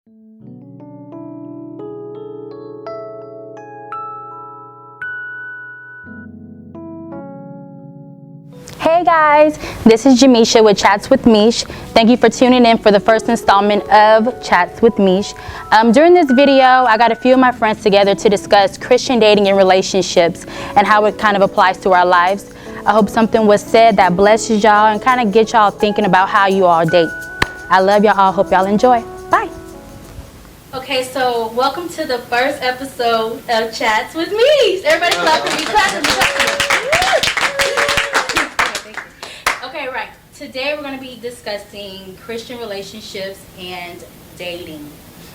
Hey guys, this is Jamisha with Chats with Mish. Thank you for tuning in for the first installment of Chats with Mish. During this video, I got a few of my friends together to discuss Christian dating and relationships and how it kind of applies to our lives. I hope something was said that blesses y'all and kind of get y'all thinking about how you all date. I love y'all all. Hope y'all enjoy. Bye. Okay, so welcome to the first episode of Chats with Mish. Everybody clap for me, clap for me, clap for me. Okay, right. Today we're going to be discussing Christian relationships and dating.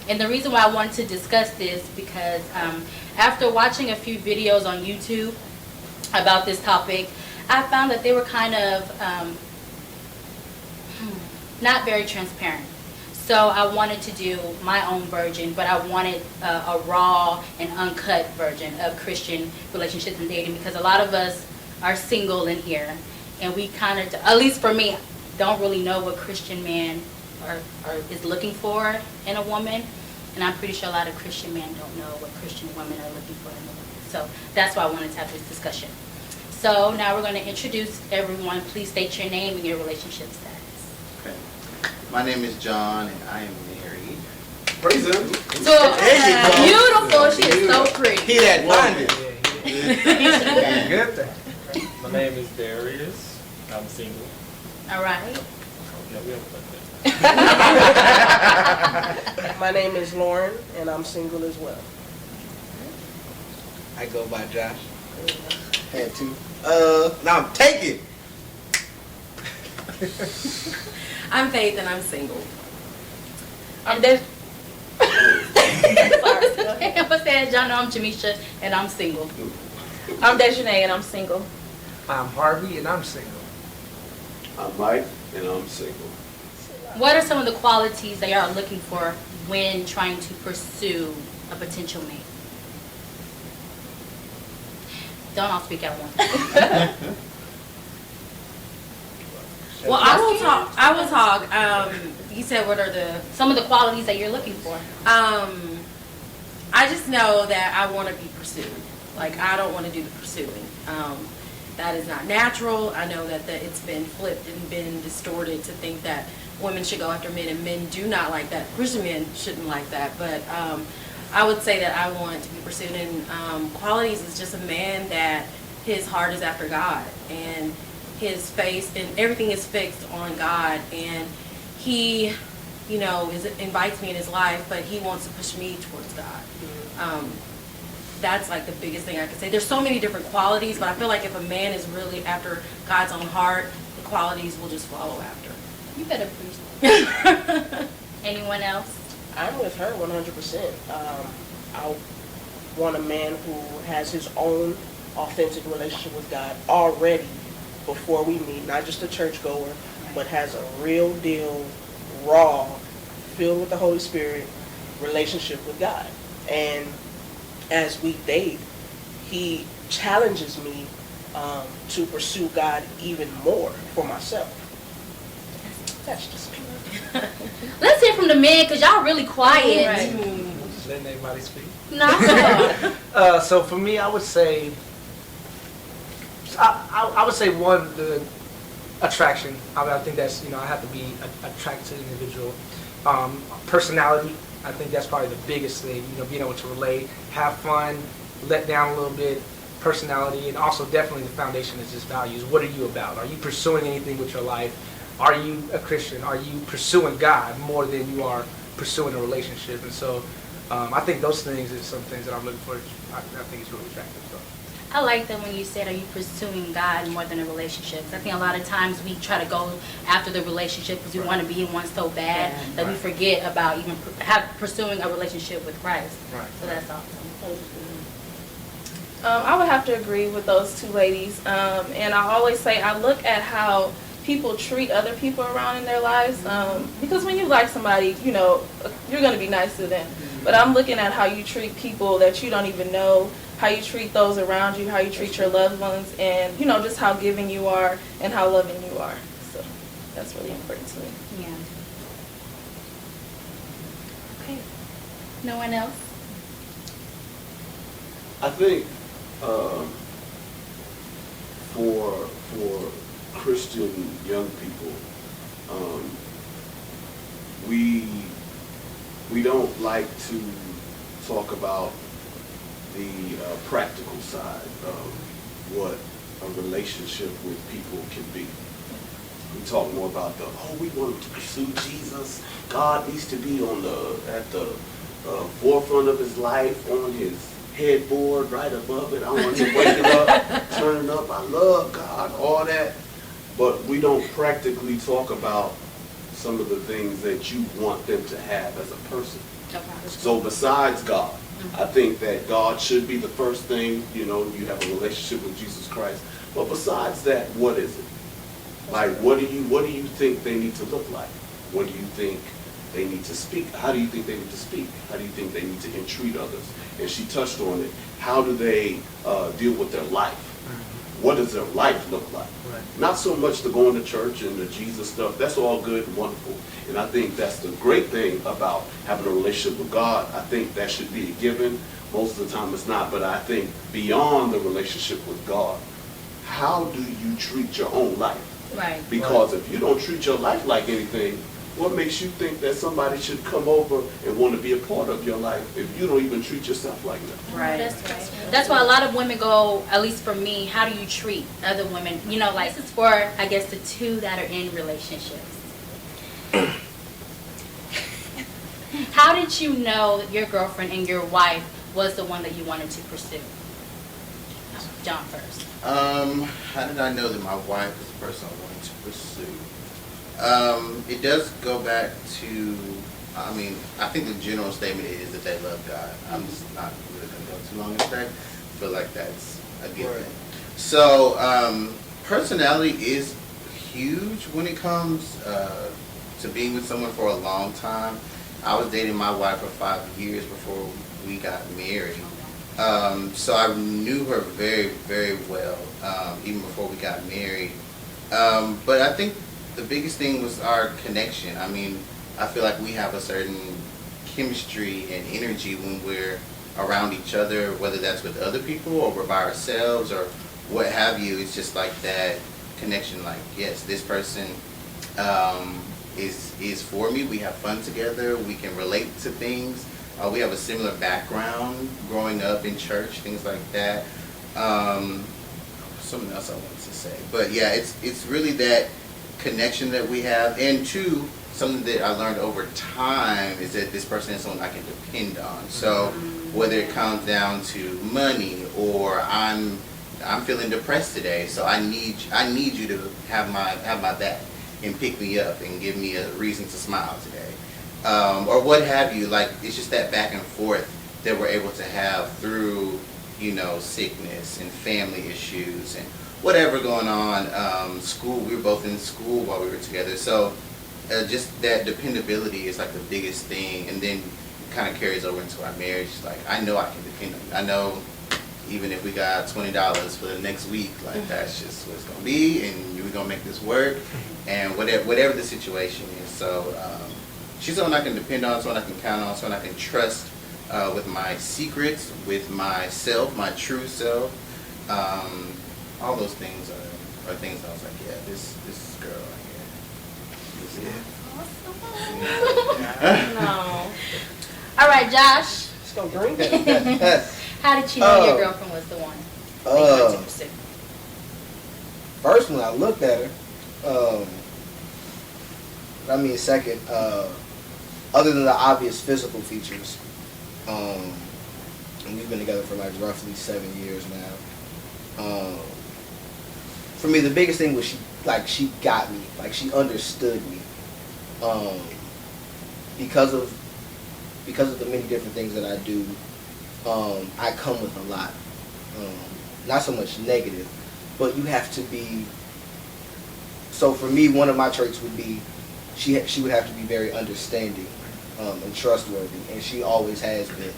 And the reason why I wanted to discuss this because after watching a few videos on YouTube about this topic, I found that they were kind of not very transparent. So I wanted to do my own version, but I wanted a raw and uncut version of Christian relationships and dating because a lot of us are single in here. And we kind of, at least for me, don't really know what Christian man is looking for in a woman. And I'm pretty sure a lot of Christian men don't know what Christian women are looking for in a woman. So that's why I wanted to have this discussion. So now we're going to introduce everyone. Please state your name and your relationship status. Okay. My name is John, and I am married. Praise him. So beautiful. She is so pretty. He that bonded. Good thing. My name is Darius. I'm single. All right. Yeah, we have a My name is Lauren, and I'm single as well. I go by Josh. Had to. Now I'm taking. I'm Faith and I'm single. And there's sorry. I'm saying, John, I'm Jamisha and I'm single. I'm Desjanae and I'm single. I'm Harvey and I'm single. I'm Mike and I'm single. What are some of the qualities that y'all are looking for when trying to pursue a potential mate? Don't all speak at once. Well, I will talk. You said what are some of the qualities that you're looking for? I just know that I want to be pursued. Like, I don't want to do the pursuing. That is not natural. I know that it's been flipped and been distorted to think that women should go after men, and men do not like that. Christian men shouldn't like that. But I would say that I want to be pursued. And qualities is just a man that his heart is after God, and his face and everything is fixed on God. And he, invites me in his life, but he wants to push me towards God. That's like the biggest thing I could say. There's so many different qualities, but I feel like if a man is really after God's own heart, the qualities will just follow after. You better preach. Anyone else? I'm with her 100%. I want a man who has his own authentic relationship with God already before we meet, not just a churchgoer, but has a real deal, raw, filled with the Holy Spirit relationship with God. And as we date, he challenges me to pursue God even more for myself. That's just me. Let's hear from the men, because y'all really quiet. Right. Just letting everybody speak. No. So for me, I would say, I would say one, the attraction. I think that's, I have to be attracted to the individual. Personality. I think that's probably the biggest thing, being able to relate, have fun, let down a little bit, personality, and also definitely the foundation is just values. What are you about? Are you pursuing anything with your life? Are you a Christian? Are you pursuing God more than you are pursuing a relationship? And so I think those things are some things that I'm looking for. I think it's really attractive. So. I like that when you said, are you pursuing God more than a relationship? I think a lot of times we try to go after the relationship because we want to be in one so bad that we forget about even pursuing a relationship with Christ. Right. So that's awesome. I would have to agree with those two ladies. And I always say I look at how people treat other people around in their lives. Because when you like somebody, you're going to be nice to them. But I'm looking at how you treat people that you don't even know, how you treat those around you, how you treat your loved ones, and, just how giving you are and how loving you are. So that's really important to me. Yeah. Okay. No one else? I think for Christian young people, we don't like to talk about the practical side of what a relationship with people can be. We talk more about we want to pursue Jesus. God needs to be at the forefront of his life, on his headboard, right above it. I want him waking up, turning up. I love God, all that. But we don't practically talk about some of the things that you want them to have as a person. Okay. So besides God, I think that God should be the first thing. You have a relationship with Jesus Christ. But besides that, what is it? Like, what do you think they need to look like? What do you think they need to speak? How do you think they need to speak? How do you think they need to entreat others? And she touched on it. How do they deal with their life? What does their life look like? Right. Not so much the going to church and the Jesus stuff. That's all good and wonderful. And I think that's the great thing about having a relationship with God. I think that should be a given. Most of the time it's not. But I think beyond the relationship with God, how do you treat your own life? Right. Because if you don't treat your life like anything, what makes you think that somebody should come over and want to be a part of your life if you don't even treat yourself like that? Right. That's why a lot of women go, at least for me, how do you treat other women? This is for, I guess, the two that are in relationships. How did you know that your girlfriend and your wife was the one that you wanted to pursue? John first. How did I know that my wife is the person I wanted to pursue? It does go back to, I think the general statement is that they love God. I'm just not really going to go too long into that. I feel like that's a given. Right. So, personality is huge when it comes to being with someone for a long time. I was dating my wife for 5 years before we got married. So I knew her very, very well, even before we got married. But I think the biggest thing was our connection. I feel like we have a certain chemistry and energy when we're around each other, whether that's with other people or we're by ourselves or what have you. It's just like that connection, like, yes, this person is for me. We have fun together. We can relate to things. We have a similar background growing up in church, things like that. Something else I wanted to say. But yeah, it's really that connection that we have. And two, something that I learned over time is that this person is someone I can depend on. So whether it comes down to money or I'm feeling depressed today, so I need you to have my back and pick me up and give me a reason to smile today. Or what have you. Like, it's just that back and forth that we're able to have through, sickness and family issues and whatever going on. School, we were both in school while we were together. So just that dependability is like the biggest thing. And then it kind of carries over into our marriage. Like, I know I can depend on you. I know even if we got $20 for the next week, like, that's just what it's going to be. And we're going to make this work. And whatever the situation is. So, she's someone I can depend on, someone I can count on, someone I can trust with my secrets, with myself, my true self. All those things are things I was like, yeah, this girl right here. This is it. No. All right, Josh. Let's go bring that. How did you know your girlfriend was the one that you wanted to pursue? First, when I looked at her, second, other than the obvious physical features, and we've been together for like roughly 7 years now. For me, the biggest thing was she got me, like she understood me, because of the many different things that I do. I come with a lot, not so much negative, but you have to be. So for me, one of my traits would be she would have to be very understanding and trustworthy, and she always has been.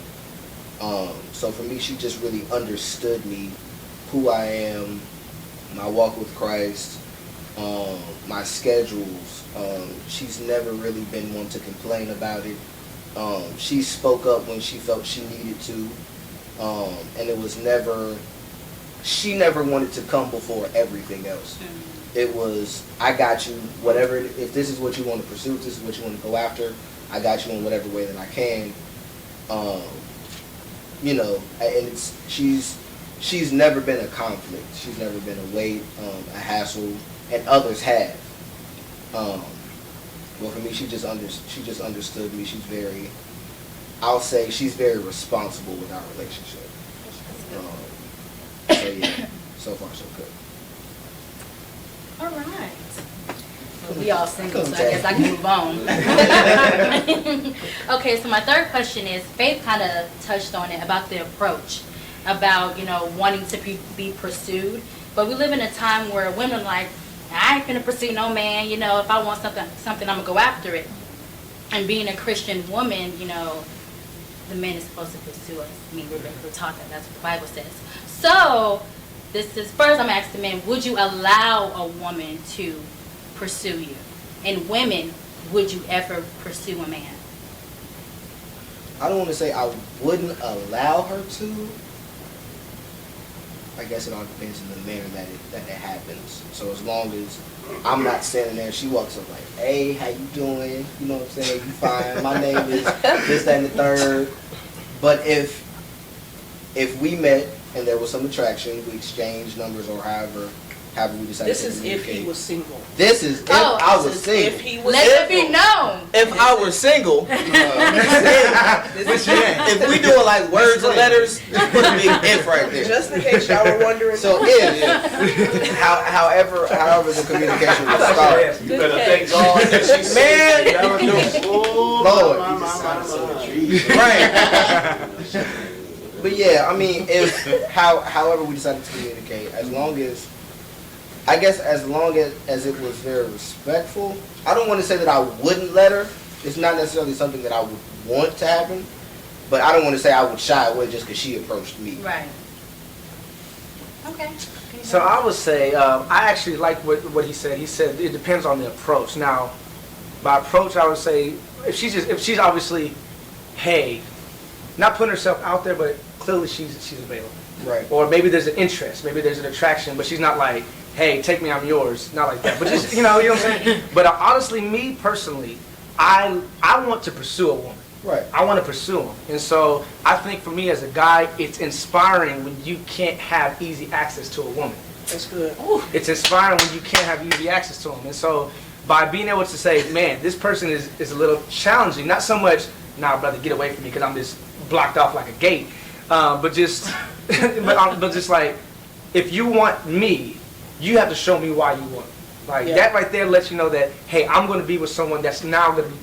So for me, she just really understood me, who I am, my walk with Christ, my schedules. She's never really been one to complain about it. She spoke up when she felt she needed to, and it was never. She never wanted to come before everything else. It was, I got you. Whatever. If this is what you want to pursue, if this is what you want to go after, I got you in whatever way that I can. You know, and it's she's never been a conflict. She's never been a weight, a hassle, and others have. Well, for me, she just understood me. She's very, I'll say, she's very responsible with our relationship. So yeah, so far so good. All right. Well, we all single, so I guess I can move on. Okay, so my third question is, Faith kind of touched on it about the approach, about, you know, wanting to be pursued. But we live in a time where women are like, I ain't finna pursue no man, you know, if I want something, I'm gonna go after it. And being a Christian woman, you know, the man is supposed to pursue us. I mean, we're taught that. That's what the Bible says. So, this is, first I'm asking men, would you allow a woman to pursue you? And women, would you ever pursue a man? I don't want to say I wouldn't allow her to. I guess it all depends on the manner that it happens. So as long as I'm not standing there, she walks up like, hey, how you doing? You know what I'm saying? You fine. My name is this, that, and the third. But if we met and there was some attraction, we exchanged numbers or however we decided This to is if communicate. he was single. This is if I was single. If he was Let it be single. known. If I were single, if we doing like words and letters, put a big if right there. Just in case y'all were wondering. So if, however the communication would start. You better thank God that she's Man. Lord. You just sounded so intrigued. Right. But yeah, I mean, however we decided to communicate, as long as it was very respectful. I don't want to say that I wouldn't let her. It's not necessarily something that I would want to happen, but I don't want to say I would shy away just because she approached me. Right. Okay. So I would say, I actually like what he said. He said it depends on the approach. Now, by approach, I would say if she's obviously, hey, not putting herself out there, but clearly she's available. Right. Or maybe there's an interest, maybe there's an attraction, but she's not like, hey, take me, I'm yours. Not like that. But just, you know what I'm saying? But honestly, me personally, I want to pursue a woman. Right. I want to pursue them. And so I think for me as a guy, it's inspiring when you can't have easy access to a woman. That's good. It's inspiring when you can't have easy access to them. And so by being able to say, man, this person is a little challenging, not so much, nah, brother, get away from me because I'm just blocked off like a gate. But just, but just like, if you want me, you have to show me why you want me. Like that right there lets you know that, hey, I'm going to be with someone that's now going to be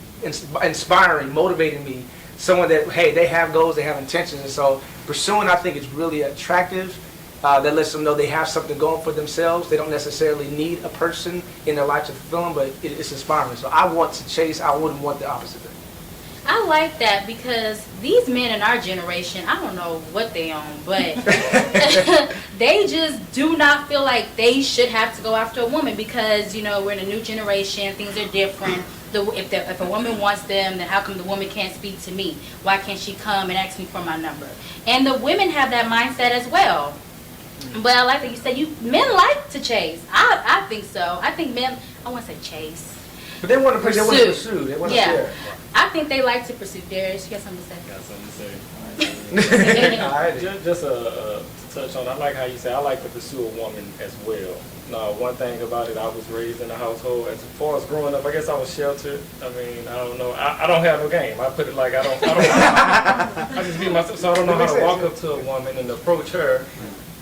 inspiring, motivating me. Someone that, hey, they have goals, they have intentions. And so pursuing, I think, is really attractive. That lets them know they have something going for themselves. They don't necessarily need a person in their life to fulfill them, but it's inspiring. So I want to chase. I wouldn't want the opposite thing. I like that because these men in our generation, I don't know what they own, but they just do not feel like they should have to go after a woman because, you know, we're in a new generation, things are different. If a woman wants them, then how come the woman can't speak to me? Why can't she come and ask me for my number? And the women have that mindset as well. But I like that you said men like to chase. I think so. I think men, I want to say chase. But they want to pursue. They want to yeah. I think they like to pursue. Darius, you got something to say? Got something to say. Just to touch on, I like how you say I like to pursue a woman as well. Now, one thing about it, I was raised in a household. As far as growing up, I guess I was sheltered. I mean, I don't know. I don't have no game. I put it like I don't I just be myself. So I don't know how to walk up to a woman and approach her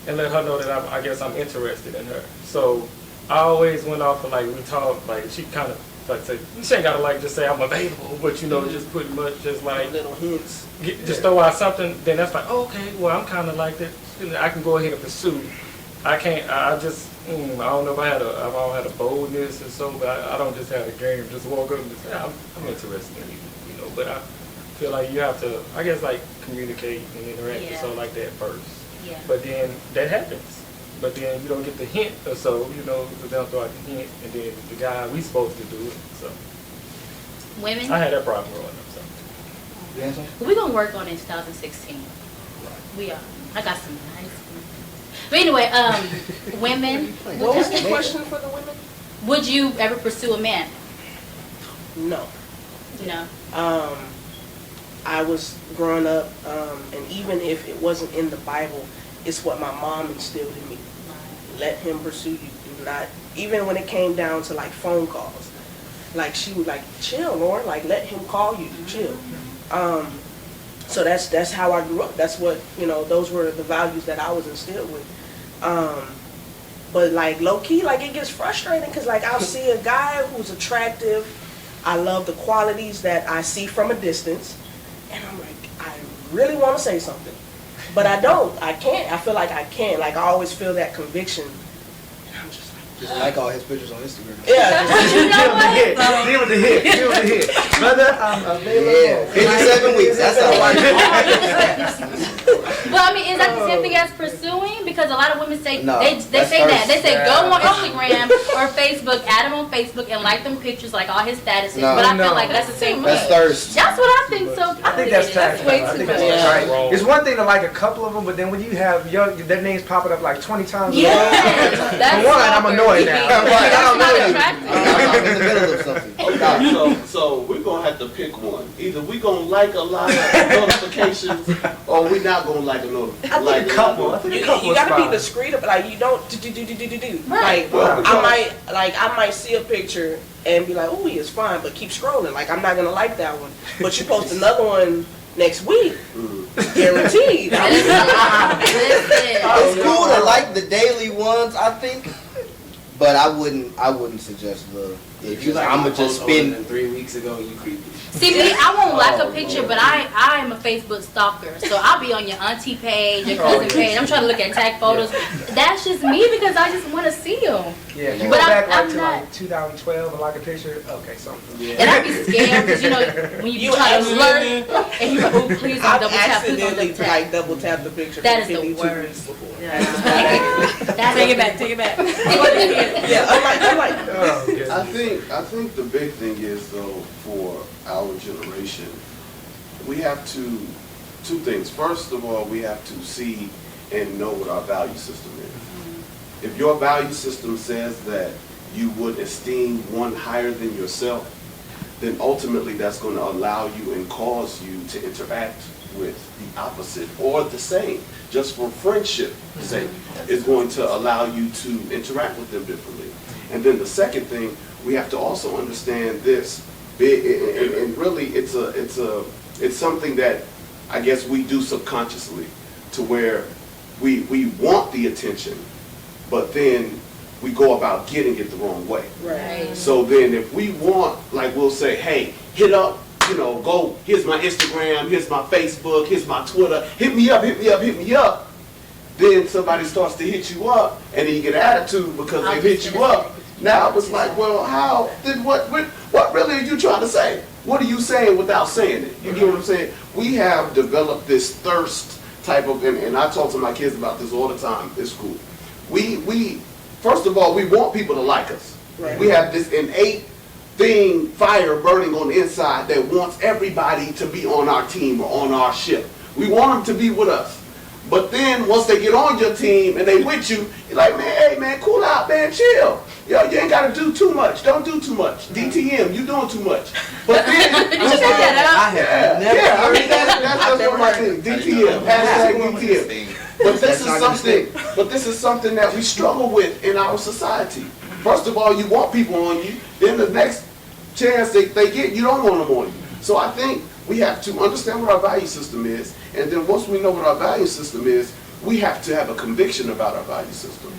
and let her know that I guess I'm interested in her. So I always went off of like we talked, like she kind of like say she ain't gotta like just say I'm available, but you know just pretty much just like little hints. Just throw out something. Then that's like okay, well I'm kind of like that. I can go ahead and pursue. I can't. I just. I don't know if I've all had a boldness and so, but I don't just have a game. Just walk up and just say I'm interested in you know. But I feel like you have to, I guess, like communicate and interact and so like that first. Yeah. But then that happens. But then you don't get the hint or so, you know, because they'll throw out the hint, and then the guy we supposed to do it. So Women. I had that problem growing up. So You have some? We're gonna work on it in 2016. We are. I got some nice ones. But anyway, women. What was the question for the women? Would you ever pursue a man? No. No. I was growing up, and even if it wasn't in the Bible, it's what my mom instilled in me. Let him pursue you. Do not, even when it came down to like phone calls, like she would like, chill, Lauren, like let him call you, chill. So that's how I grew up. That's what, those were the values that I was instilled with. But like low key, like it gets frustrating because like I'll see a guy who's attractive. I love the qualities that I see from a distance, and I'm like, I really want to say something, but I don't. I can't. I feel like I can't. Like I always feel that conviction. And I'm just like, Just like all his pictures on Instagram. yeah. You know what? Deal with the hit. Deal with the hit. Brother, I'm available. Yeah, 57 weeks. That's how I Well, I mean, is that the same thing as pursuing? Because a lot of women say No, they that's say that. They first. say go on Instagram or Facebook, add him on Facebook, and like them pictures, like all his statuses. No. But I No. feel like that's the same That's thing. thirst. That's what I think. So I think that's tacky. way I too think that's much. right. Wrong. It's one thing to like a couple of them, but then when you have their names popping up like 20 times. Yes, For that's one, I'm annoyed now. Right, I don't know not you. attractive. I'm in the middle of something. So we're gonna have to pick one. Either we gonna like a lot of notifications, or we not gonna like a notification. I think a couple. I think a couple You is gotta be fine. discreet, but like you don't do. Right. Like I might see a picture and be like, oh, he is fine, but keep scrolling. Like I'm not gonna like that one, but you post another one next week, guaranteed. It's cool to like the daily ones, I think, but I wouldn't suggest love. If you like, I'ma just spend. than 3 weeks ago, you creepy. See me, I won't like a picture, but I am a Facebook stalker. So I'll be on your auntie page, your cousin page. I'm trying to look at tag photos. That's just me because I just want to see them. Yeah, you go But back I'm to not- like 2012 and like a picture. Okay, something. And I'd be scared because when you try to flirt and you're like, oh, please don't I've double tap, please don't accidentally double tap. like double tap the picture. That for is the 52 worst. weeks before. Take it back, take it back. Yeah, I'm like. Oh, goodness. I think the big thing is though for our generation, we have to two things. First of all, we have to see and know what our value system is. If your value system says that you would esteem one higher than yourself, then ultimately that's going to allow you and cause you to interact with the opposite or the same, just for friendship's sake, is going to allow you to interact with them differently. And then the second thing, we have to also understand this, and really it's something that I guess we do subconsciously, to where we want the attention, but then we go about getting it the wrong way. Right. So then if we want, like we'll say, hey, hit up, go, here's my Instagram, here's my Facebook, here's my Twitter, hit me up, hit me up, hit me up. Then somebody starts to hit you up, and then you get attitude because they hit you up. Now it's like, well, how, then what really are you trying to say? What are you saying without saying it? You get what I'm saying? We have developed this thirst type of, and I talk to my kids about this all the time at school. We first of all, we want people to like us. Right. We have this innate fire burning on the inside that wants everybody to be on our team or on our ship. We want them to be with us. But then once they get on your team and they with you, you're like, man, hey man, cool out, man, chill. Yo, you ain't gotta do too much. Don't do too much. DTM, you doing too much. But then Did you say that up? I have never yeah, I heard mean that's I've one of my never things. DTM, hashtag DTM. But this is something that we struggle with in our society. First of all, you want people on you. Then the next chance they get, you don't want them on you. So I think we have to understand what our value system is. And then once we know what our value system is, we have to have a conviction about our value system.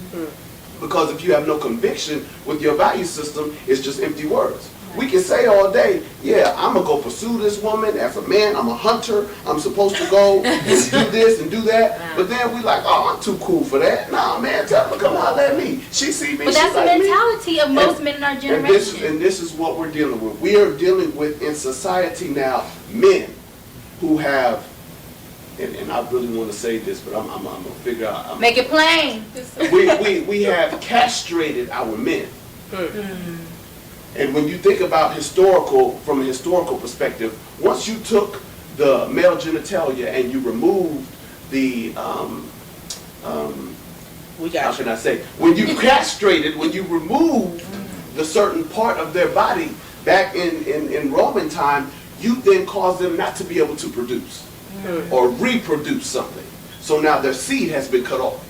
Because if you have no conviction with your value system, it's just empty words. We can say all day, yeah, I'm going to go pursue this woman. As a man, I'm a hunter. I'm supposed to go and do this and do that. But then we like, oh, I'm too cool for that. Nah, man, tell her, come on, let me. She see me, But she that's the like me. mentality of most men in our generation. And this is what we're dealing with. We are dealing with, in society now, men who have, and I really want to say this, but I'm going to figure out. Make it plain. We have castrated our men. And when you think about from a historical perspective, once you took the male genitalia and you remove the, We how got can you. I say, when you castrated, when you remove the certain part of their body, back in Roman time, you then cause them not to be able to produce or reproduce something. So now their seed has been cut off.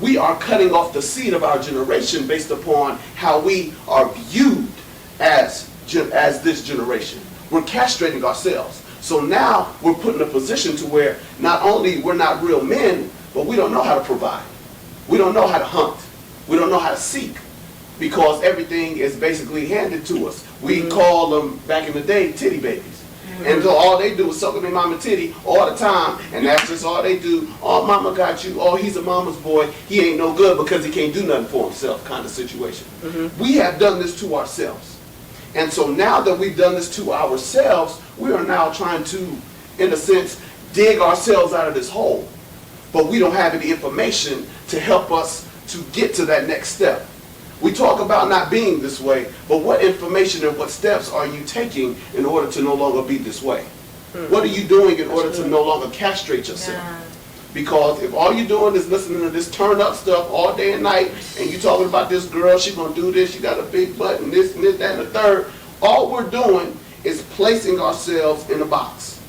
We are cutting off the seed of our generation based upon how we are viewed as this generation. We're castrating ourselves. So now we're put in a position to where not only we're not real men, but we don't know how to provide. We don't know how to hunt. We don't know how to seek, because everything is basically handed to us. We call them, back in the day, titty babies. And so all they do is suck on their mama titty all the time, and that's just all they do. Oh, mama got you. Oh, he's a mama's boy. He ain't no good because he can't do nothing for himself, kind of situation. We have done this to ourselves. And so now that we've done this to ourselves, we are now trying to, in a sense, dig ourselves out of this hole. But we don't have any information to help us to get to that next step. We talk about not being this way, but what information and what steps are you taking in order to no longer be this way? What are you doing in order to no longer castrate yourself? Because if all you're doing is listening to this turn up stuff all day and night, and you talking about this girl, she gonna do this, she got a big butt, and this, that, and the third, all we're doing is placing ourselves in a box.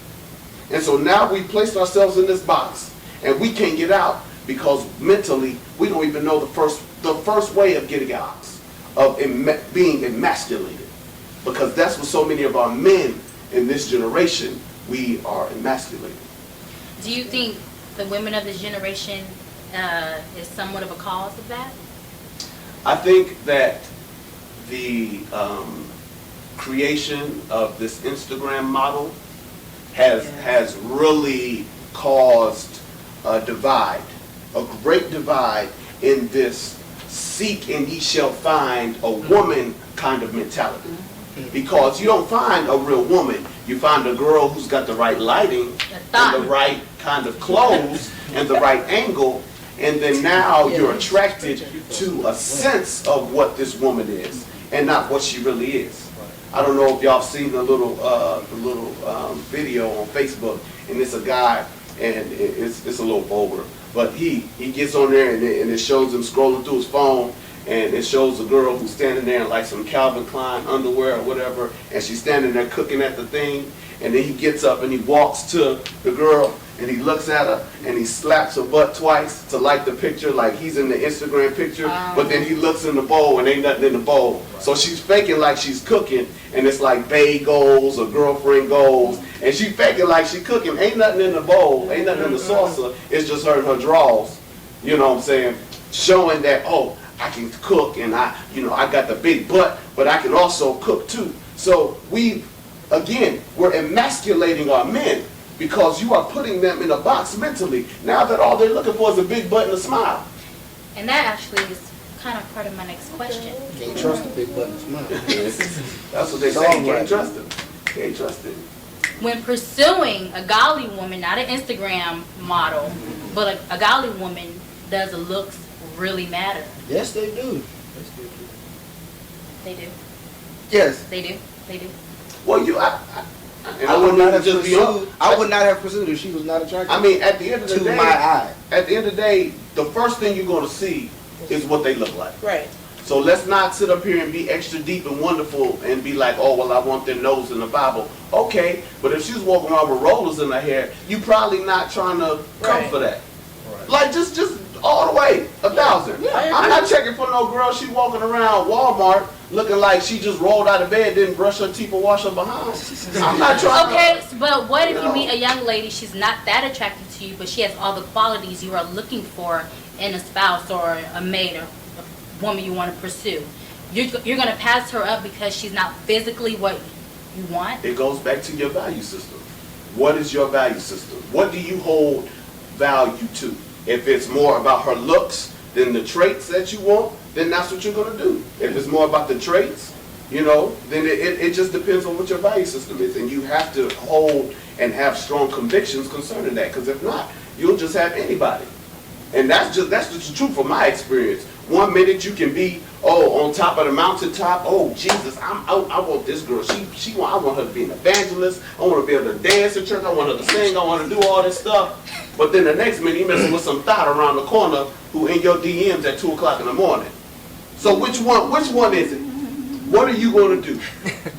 And so now we placed ourselves in this box, and we can't get out because mentally we don't even know the first way of getting out, of being emasculated. Because that's what so many of our men in this generation, we are emasculated. Do you think the women of this generation is somewhat of a cause of that? I think that the creation of this Instagram model has really caused a divide, a great divide in this seek and ye shall find a woman kind of mentality. Because you don't find a real woman, you find a girl who's got the right lighting and the right kind of clothes and the right angle, and then now you're attracted to a sense of what this woman is and not what she really is. I don't know if y'all have seen the little video on Facebook, and it's a guy, and it's a little vulgar, but he gets on there and it shows him scrolling through his phone, and it shows a girl who's standing there in like some Calvin Klein underwear or whatever, and she's standing there cooking at the thing, and then he gets up and he walks to the girl and he looks at her and he slaps her butt twice to like the picture, like he's in the Instagram picture, but then he looks in the bowl and ain't nothing in the bowl. So she's faking like she's cooking, and it's like bae goals or girlfriend goals, and she faking like she cooking, ain't nothing in the bowl, ain't nothing in the saucer, it's just her and her drawers, you know what I'm saying, showing that, oh, I can cook, and I got the big butt, but I can also cook too. So we're emasculating our men because you are putting them in a box mentally. Now that all they're looking for is a big butt and a smile. And that actually is kind of part of my next question. Can't trust a big butt and smile. That's what they say. You can't trust them. Can't trust them. When pursuing a godly woman, not an Instagram model, but a godly woman, does the looks really matter? Yes, they do. They do. Yes. They do. They do. Well, I would not have pursued. I would not have pursued if she was not attractive. I mean, at the end of the to day, my eye. At the end of the day, the first thing you're going to see is what they look like. Right. So let's not sit up here and be extra deep and wonderful and be like, oh, well, I want their nose in the Bible. Okay, but if she's walking around with rollers in her hair, you probably not trying to come for that. Right. Like, just all the way, 1,000. Yeah, I'm not checking for no girl. She walking around Walmart looking like she just rolled out of bed, didn't brush her teeth or wash her behind. I'm not trying Okay, but what if you meet a young lady, she's not that attracted to you, but she has all the qualities you are looking for in a spouse or a mate or a woman you want to pursue? You're going to pass her up because she's not physically what you want? It goes back to your value system. What is your value system? What do you hold value to? If it's more about her looks than the traits that you want, then that's what you're going to do. If it's more about the traits, then it just depends on what your value system is. And you have to hold and have strong convictions concerning that. Because if not, you'll just have anybody. And that's just the truth from my experience. 1 minute you can be, on top of the mountaintop. Oh Jesus, I want this girl. I want her to be an evangelist. I want to be able to dance in church. I want her to sing. I want to do all this stuff. But then the next minute you messing with some thought around the corner who in your DMs at 2 o'clock in the morning. So which one is it? What are you going to do?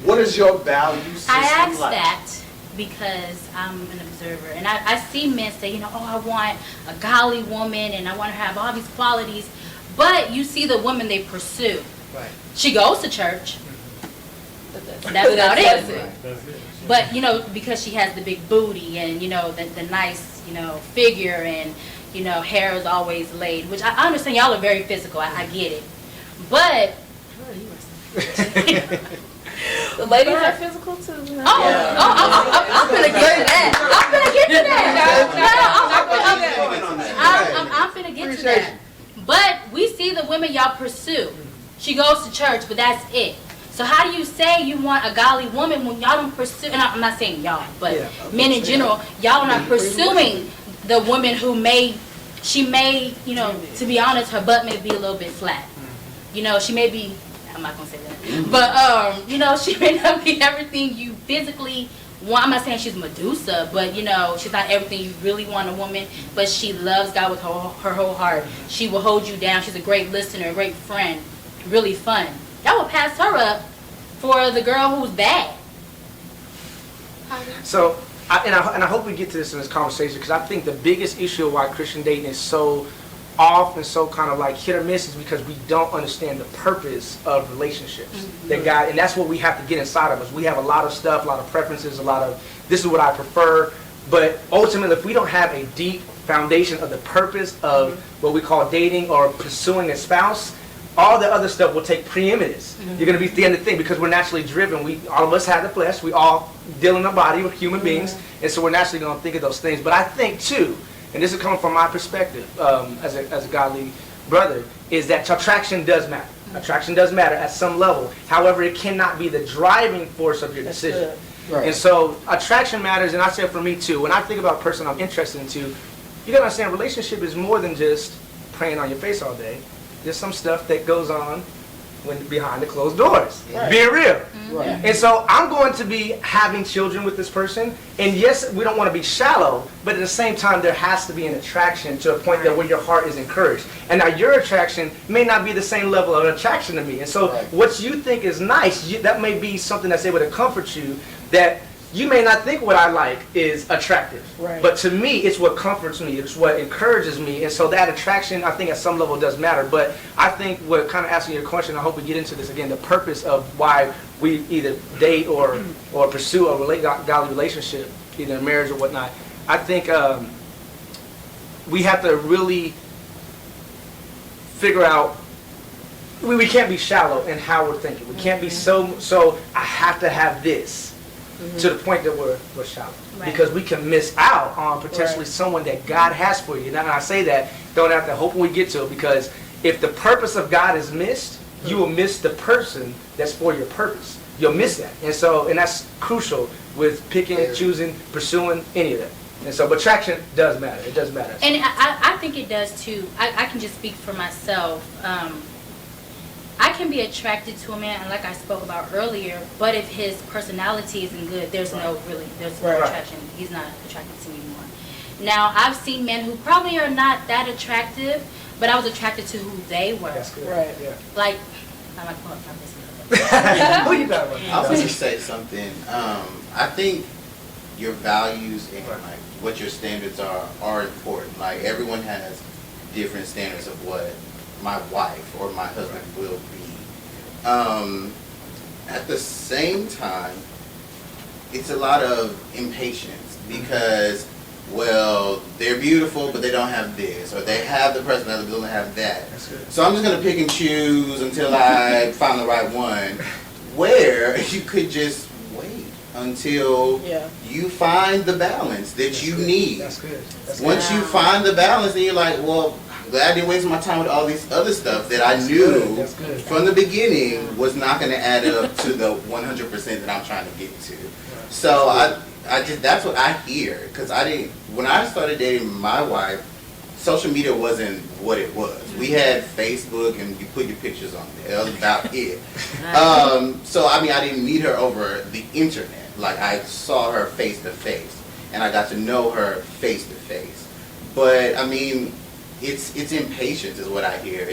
What is your value system I asked like? that because I'm an observer, and I see men say, I want a godly woman, and I want her to have all these qualities. But you see the woman they pursue. Right. She goes to church. That's about it. But because she has the big booty and the nice figure and hair is always laid, which I understand y'all are very physical. I get it, but. The ladies are physical too. I'm gonna get to that. I'm gonna get to that. But we see the women y'all pursue. She goes to church, but that's it. So how do you say you want a godly woman when y'all don't pursue? And I'm not saying y'all, but men in general, y'all are not pursuing the woman who she may, to be honest, her butt may be a little bit flat. She may be. I'm not gonna say that, but she may not be everything you physically want. I'm not saying she's Medusa, but she's not everything you really want a woman. But she loves God with her whole heart. She will hold you down. She's a great listener, a great friend, really fun. Y'all will pass her up for the girl who's bad. So, I hope we get to this in this conversation, because I think the biggest issue of why Christian dating is so off and so kind of like hit or miss is because we don't understand the purpose of relationships that God, and that's what we have to get inside of us. We have a lot of stuff, a lot of preferences, a lot of this is what I prefer, but ultimately if we don't have a deep foundation of the purpose of what we call dating or pursuing a spouse, all the other stuff will take preeminence. You're going to be the end of the thing, because we're naturally driven. All of us have the flesh. We all deal in the body with human beings, and so we're naturally going to think of those things. But I think too, and this is coming from my perspective as a godly brother, is that attraction does matter. Attraction does matter at some level. However, it cannot be the driving force of your decision. Right. And so attraction matters, and I say for me too. When I think about a person I'm interested in, you got to understand relationship is more than just praying on your face all day. There's some stuff that goes on when behind the closed doors. Right. Being real. Right. And so I'm going to be having children with this person, and yes, we don't want to be shallow, but at the same time there has to be an attraction to a point that where your heart is encouraged. And now your attraction may not be the same level of attraction to me. And so what you think is nice, that may be something that's able to comfort you, that you may not think what I like is attractive, but to me, it's what comforts me. It's what encourages me. And so that attraction, I think at some level does matter. But I think what kind of asking your question, I hope we get into this again, the purpose of why we either date or pursue a godly relationship, either in marriage or whatnot. I think we have to really figure out, we can't be shallow in how we're thinking. We can't be so I have to have this. To the point that we're shallow. Because we can miss out on potentially someone that God has for you. Now, when I say that, don't have to hope when we get to it, because if the purpose of God is missed, you will miss the person that's for your purpose. You'll miss that. And that's crucial with picking, choosing, pursuing, any of that. And so, but attraction does matter. It does matter. And I think it does too. I can just speak for myself. I can be attracted to a man, and like I spoke about earlier, but if his personality isn't good, there's no attraction. He's not attracted to me anymore. Now, I've seen men who probably are not that attractive, but I was attracted to who they were. That's good. Like, I'm not going to this. Who you talking about? I was going to say something. I think your values and like what your standards are important. Like, everyone has different standards of what my wife or my husband will be. At the same time, it's a lot of impatience because, well, they're beautiful, but they don't have this, or they have the personality, but don't have that. So I'm just going to pick and choose until I find the right one, where you could just wait until you find the balance that you need. That's good. Once you find the balance, then you're like, well, glad I didn't waste my time with all these other stuff that I knew from the beginning was not going to add up to the 100% that I'm trying to get to. So I just, that's what I hear, because when I started dating my wife social media wasn't what it was. We had Facebook and you put your pictures on there. That was about it. So I mean, I didn't meet her over the internet. Like I saw her face to face, and I got to know her face to face. But I mean, it's impatience is what I hear.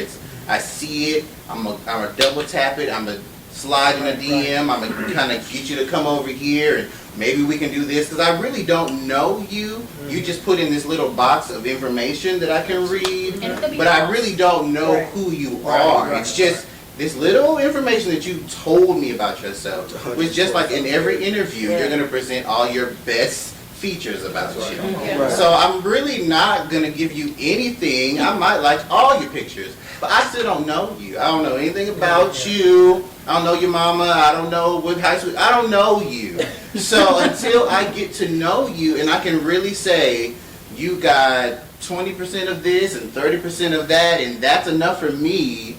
I see it. I'm a double tap it. I'm a slide in a DM. I'm gonna kind of get you to come over here and maybe we can do this, because I really don't know you. You just put in this little box of information that I can read, but I really don't know who you are. It's just this little information that you told me about yourself. Which just like in every interview, you're going to present all your best features about you. So I'm really not going to give you anything. I might like all your pictures, but I still don't know you. I don't know anything about you. I don't know your mama. I don't know what high school. I don't know you. So until I get to know you and I can really say, you got 20% of this and 30% of that, and that's enough for me,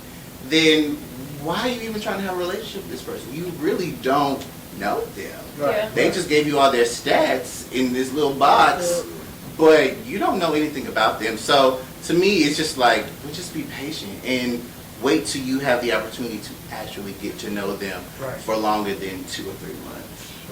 then why are you even trying to have a relationship with this person? You really don't know them. They just gave you all their stats in this little box, but you don't know anything about them. So to me, it's just like, well, just be patient and wait till you have the opportunity to actually get to know them for longer than 2 or 3 months.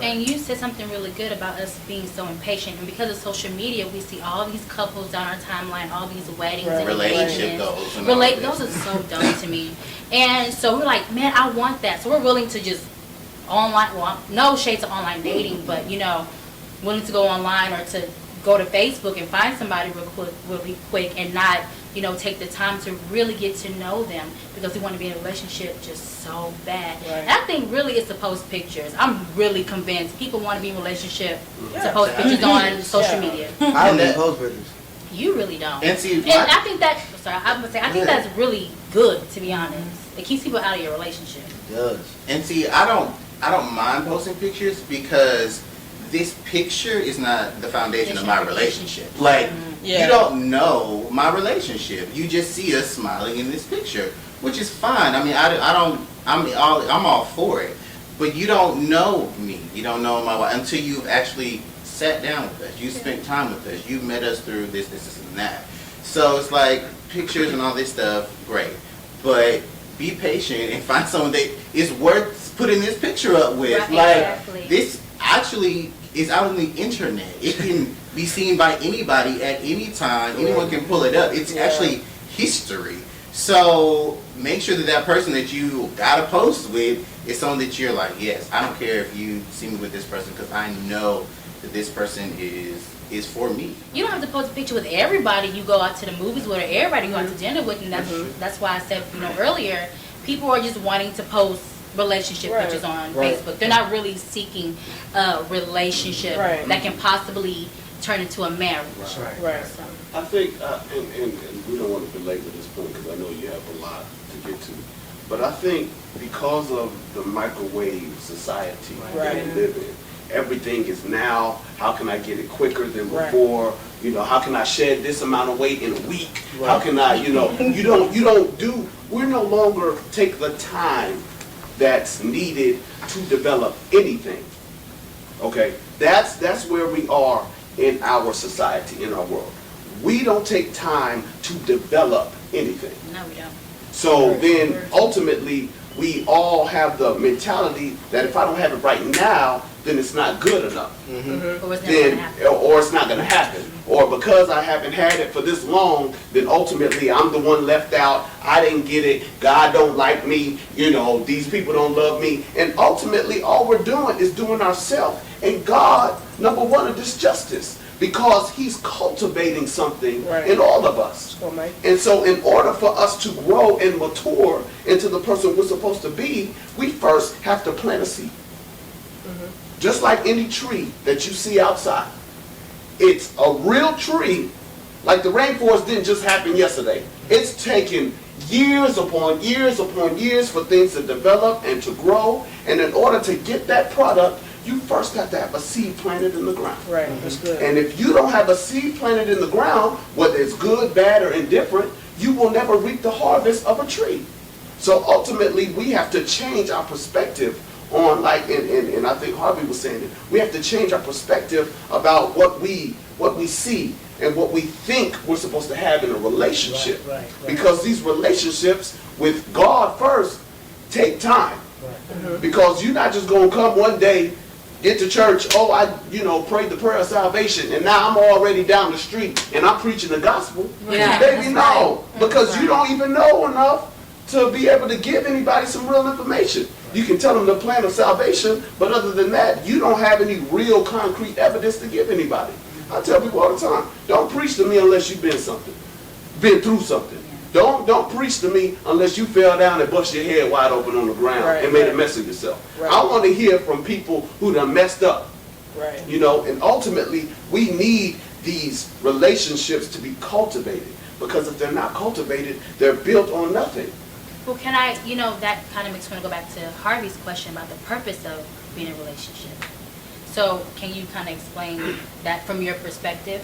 And you said something really good about us being so impatient. And because of social media, we see all these couples down our timeline, all these weddings and relationship goals. And those are so dumb to me. And so we're like, man, I want that. So we're willing to just online, well, no shades of online dating, but you know, willing to go online or to go to Facebook and find somebody really quick and not, you know, take the time to really get to know them because we want to be in a relationship just so bad. And I think really it's to post pictures. I'm really convinced people want to be in a relationship to post pictures on social media. I don't even post pictures. You really don't. And see, I think that, I think that's really good, to be honest. It keeps people out of your relationship. It does. And see, I don't mind posting pictures because this picture is not the foundation of my relationship. Like, you don't know my relationship. You just see us smiling in this picture, which is fine. I mean, I'm all for it. But you don't know me. You don't know my wife until you've actually sat down with us. You spent time with us. You met us through this, and that. So it's like pictures and all this stuff, great. But be patient and find someone that is worth putting this picture up with. This actually is out on the internet. It can be seen by anybody at any time. Anyone can pull it up. It's actually history. So make sure that person that you got to post with is someone that you're like, yes, I don't care if you see me with this person because I know that this person is for me. You don't have to post a picture with everybody you go out to the movies with or everybody you go out to dinner with, and that's why I said, you know, earlier, people are just wanting to post relationship pictures on Facebook. They're not really seeking a relationship that can possibly turn into a marriage. So. I think, and we don't want to belabor this point because I know you have a lot to get to, but I think because of the microwave society that we live in, everything is now, how can I get it quicker than before? You know, how can I shed this amount of weight in a week? How can I, you know, we no longer take the time that's needed to develop anything. Okay? That's where we are in our society, in our world. We don't take time to develop anything. No, we don't. So then ultimately we all have the mentality that if I don't have it right now, then it's not good enough. Or it's not going to happen. Or because I haven't had it for this long, then ultimately I'm the one left out. I didn't get it. God don't like me. You know, these people don't love me. And ultimately all we're doing is doing ourselves. And God, number one, is disjustice. Because he's cultivating something in all of us. And so in order for us to grow and mature into the person we're supposed to be, we first have to plant a seed. Just like any tree that you see outside. It's a real tree. Like the rainforest didn't just happen yesterday. It's taken years upon years upon years for things to develop and to grow. And in order to get that product, you first have to have a seed planted in the ground. That's good. And if you don't have a seed planted in the ground, whether it's good, bad, or indifferent, you will never reap the harvest of a tree. So ultimately, we have to change our perspective on, like, and I think Harvey was saying it, we have to change our perspective about what we see and what we think we're supposed to have in a relationship. Right. Because these relationships with God first take time. Because you're not just going to come one day, get to church, I prayed the prayer of salvation, and now I'm already down the street and I'm preaching the gospel. Yeah, Baby, no. Because you don't even know enough to be able to give anybody some real information. You can tell them the plan of salvation, but other than that, you don't have any real concrete evidence to give anybody. I tell people all the time, don't preach to me unless you've been through something. Don't preach to me unless you fell down and bust your head wide open on the ground and made a mess of yourself. I want to hear from people who done messed up. And ultimately, we need these relationships to be cultivated, because if they're not cultivated, they're built on nothing. Well, can I, that kind of makes me want to go back to Harvey's question about the purpose of being in a relationship. So can you kind of explain that from your perspective?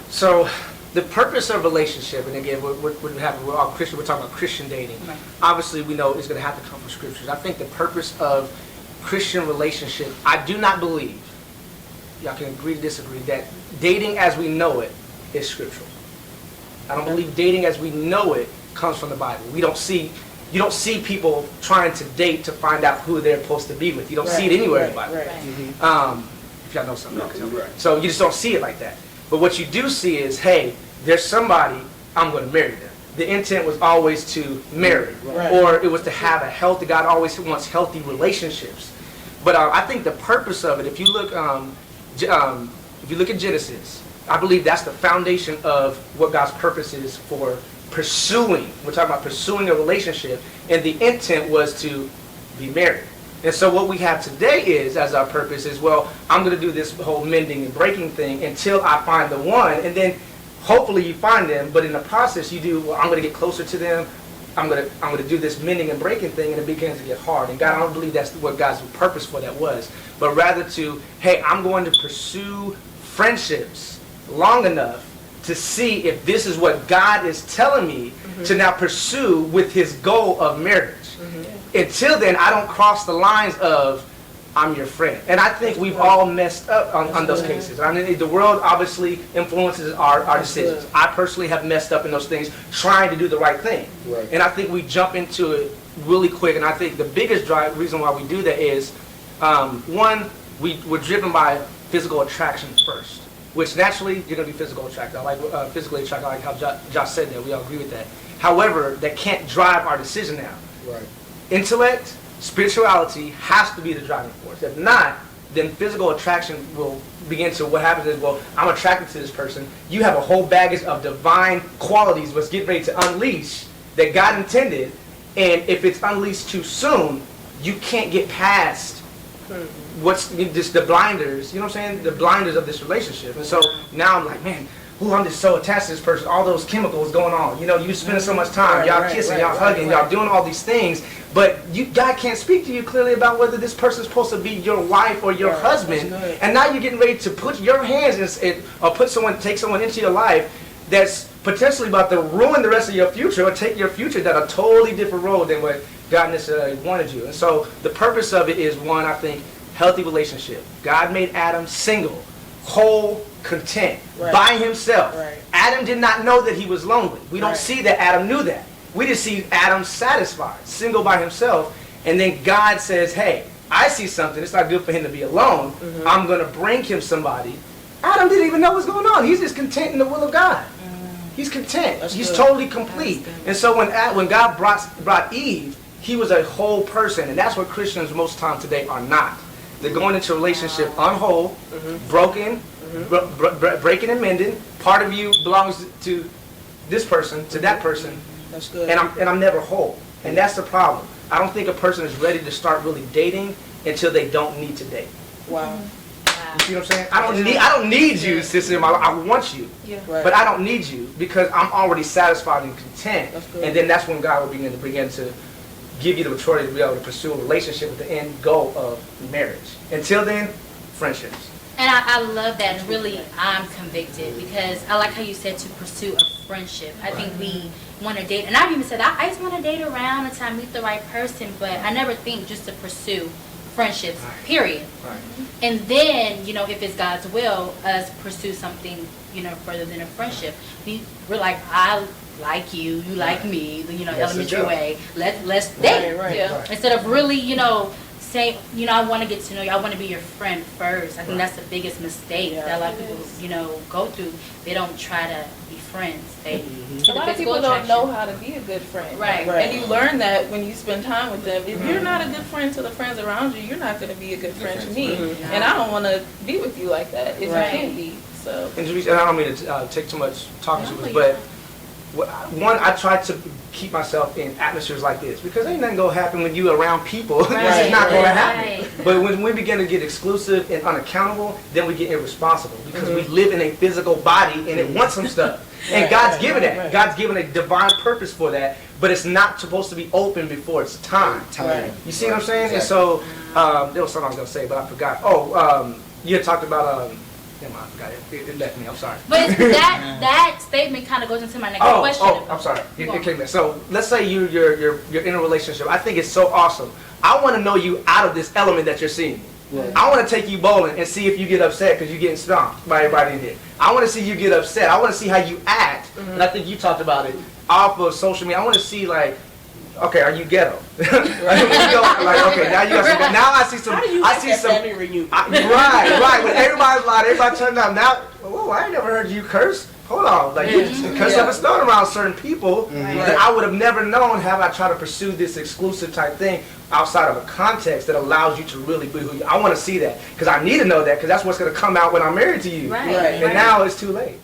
So the purpose of relationship, and again, we're all Christian, we're talking about Christian dating. Right. Obviously, we know it's going to have to come from scriptures. I think the purpose of Christian relationship, I do not believe, y'all can agree to disagree, that dating as we know it is scriptural. I don't believe dating as we know it comes from the Bible. You don't see people trying to date to find out who they're supposed to be with. You don't see it anywhere in the Bible. If y'all know something else. So you just don't see it like that. But what you do see is, hey, there's somebody, I'm going to marry them. The intent was always to marry, or it was to have a healthy. God always wants healthy relationships. But I think the purpose of it, if you look at Genesis, I believe that's the foundation of what God's purpose is for pursuing. We're talking about pursuing a relationship, and the intent was to be married. And so what we have today is, as our purpose is, well, I'm going to do this whole mending and breaking thing until I find the one, and then hopefully you find them, but in the process you do, well, I'm going to get closer to them, I'm going to do this mending and breaking thing, and it begins to get hard. And God, I don't believe that's what God's purpose for that was, but rather to, hey, I'm going to pursue friendships long enough to see if this is what God is telling me to now pursue with his goal of marriage. Until then, I don't cross the lines of, I'm your friend. And I think we've all messed up on those cases. I mean, the world obviously influences our decisions. I personally have messed up in those things, trying to do the right thing. And I think we jump into it really quick. And I think the biggest reason why we do that is, one, we're driven by physical attraction first, which naturally you're going to be physical attracted. I like physically attracted. I like how Josh said that. We all agree with that. However, that can't drive our decision now. Intellect, spirituality has to be the driving force. If not, then physical attraction will begin to, what happens is, well, I'm attracted to this person. You have a whole baggage of divine qualities what's getting ready to unleash that God intended, and if it's unleashed too soon, you can't get past what's just the blinders, you know what I'm saying? The blinders of this relationship. And so now I'm like, man, I'm just so attached to this person, all those chemicals going on. You spending so much time, y'all kissing, y'all hugging, y'all doing all these things, but God can't speak to you clearly about whether this person's supposed to be your wife or your husband. And now you're getting ready to put your hands in, or take someone into your life that's potentially about to ruin the rest of your future, or take your future down a totally different road than what God necessarily wanted you. And so the purpose of it is, one, I think, healthy relationship. God made Adam single, whole, content, by himself. Adam did not know that he was lonely. We don't see that Adam knew that. We just see Adam satisfied, single by himself. And then God says, hey, I see something. It's not good for him to be alone. I'm going to bring him somebody. Adam didn't even know what's going on. He's just content in the will of God. He's content. He's totally complete. And so when God brought Eve, he was a whole person. And that's what Christians most time today are not. They're going into a relationship unwhole, broken, breaking and mending. Part of you belongs to this person, to that person. That's good. And I'm never whole. And that's the problem. I don't think a person is ready to start really dating until they don't need to date. Wow. You see what I'm saying? I don't need you, sister in my life. I want you. But I don't need you because I'm already satisfied and content. And then that's when God will begin to give you the maturity to be able to pursue a relationship with the end goal of marriage. Until then, friendships. And I love that. And really, I'm convicted because I like how you said to pursue a friendship. I think we want to date, and I've even said I just want to date around until I meet the right person, but I never think just to pursue friendships, period. Right. And then, you know, if it's God's will, us pursue something, you know, further than a friendship. We're like, I like you, you like me, you know, Let's elementary go. way. Let's date. Right. Yeah. Instead of really, you know, saying, you know, I want to get to know you, I want to be your friend first. I think that's the biggest mistake that a lot of people, you know, go through. They don't try to be friends. They A lot of people don't know how to be a good friend. Right. And you learn that when you spend time with them. If you're not a good friend to the friends around you, you're not going to be a good friend to me. And I don't want to be with you like that if Right. you can't be. So. And Teresa, I don't mean to take too much talking to this, but one, I try to keep myself in atmospheres like this because ain't nothing gonna happen when you around people. This is not gonna happen. But when we begin to get exclusive and unaccountable, then we get irresponsible because we live in a physical body and it wants some stuff. And God's given that. God's given a divine purpose for that, but it's not supposed to be open before it's time. You see what I'm saying? And so there was something I was gonna say, but I forgot. You had talked about. Never mind, I forgot it. It left me. I'm sorry. But that statement kind of goes into my next question. I'm sorry. It came in. So let's say you're in a relationship. I think it's so awesome. I want to know you out of this element that you're seeing. Yeah. I want to take you bowling and see if you get upset because you're getting stomped by everybody in here. I want to see you get upset. I want to see how you act. And I think you talked about it off of social media. I want to see like, okay, are you ghetto? Like, okay, now you got some. Now I see some. How do you I see some. family reunion? Right. When everybody's loud, everybody turned down. Now, whoa, I ain't never heard you curse. Hold on, like you curse up a stone around certain people that I would have never known have I tried to pursue this exclusive type thing outside of a context that allows you to really be who you. I want to see that because I need to know that because that's what's going to come out when I'm married to you. Right. And now it's too late.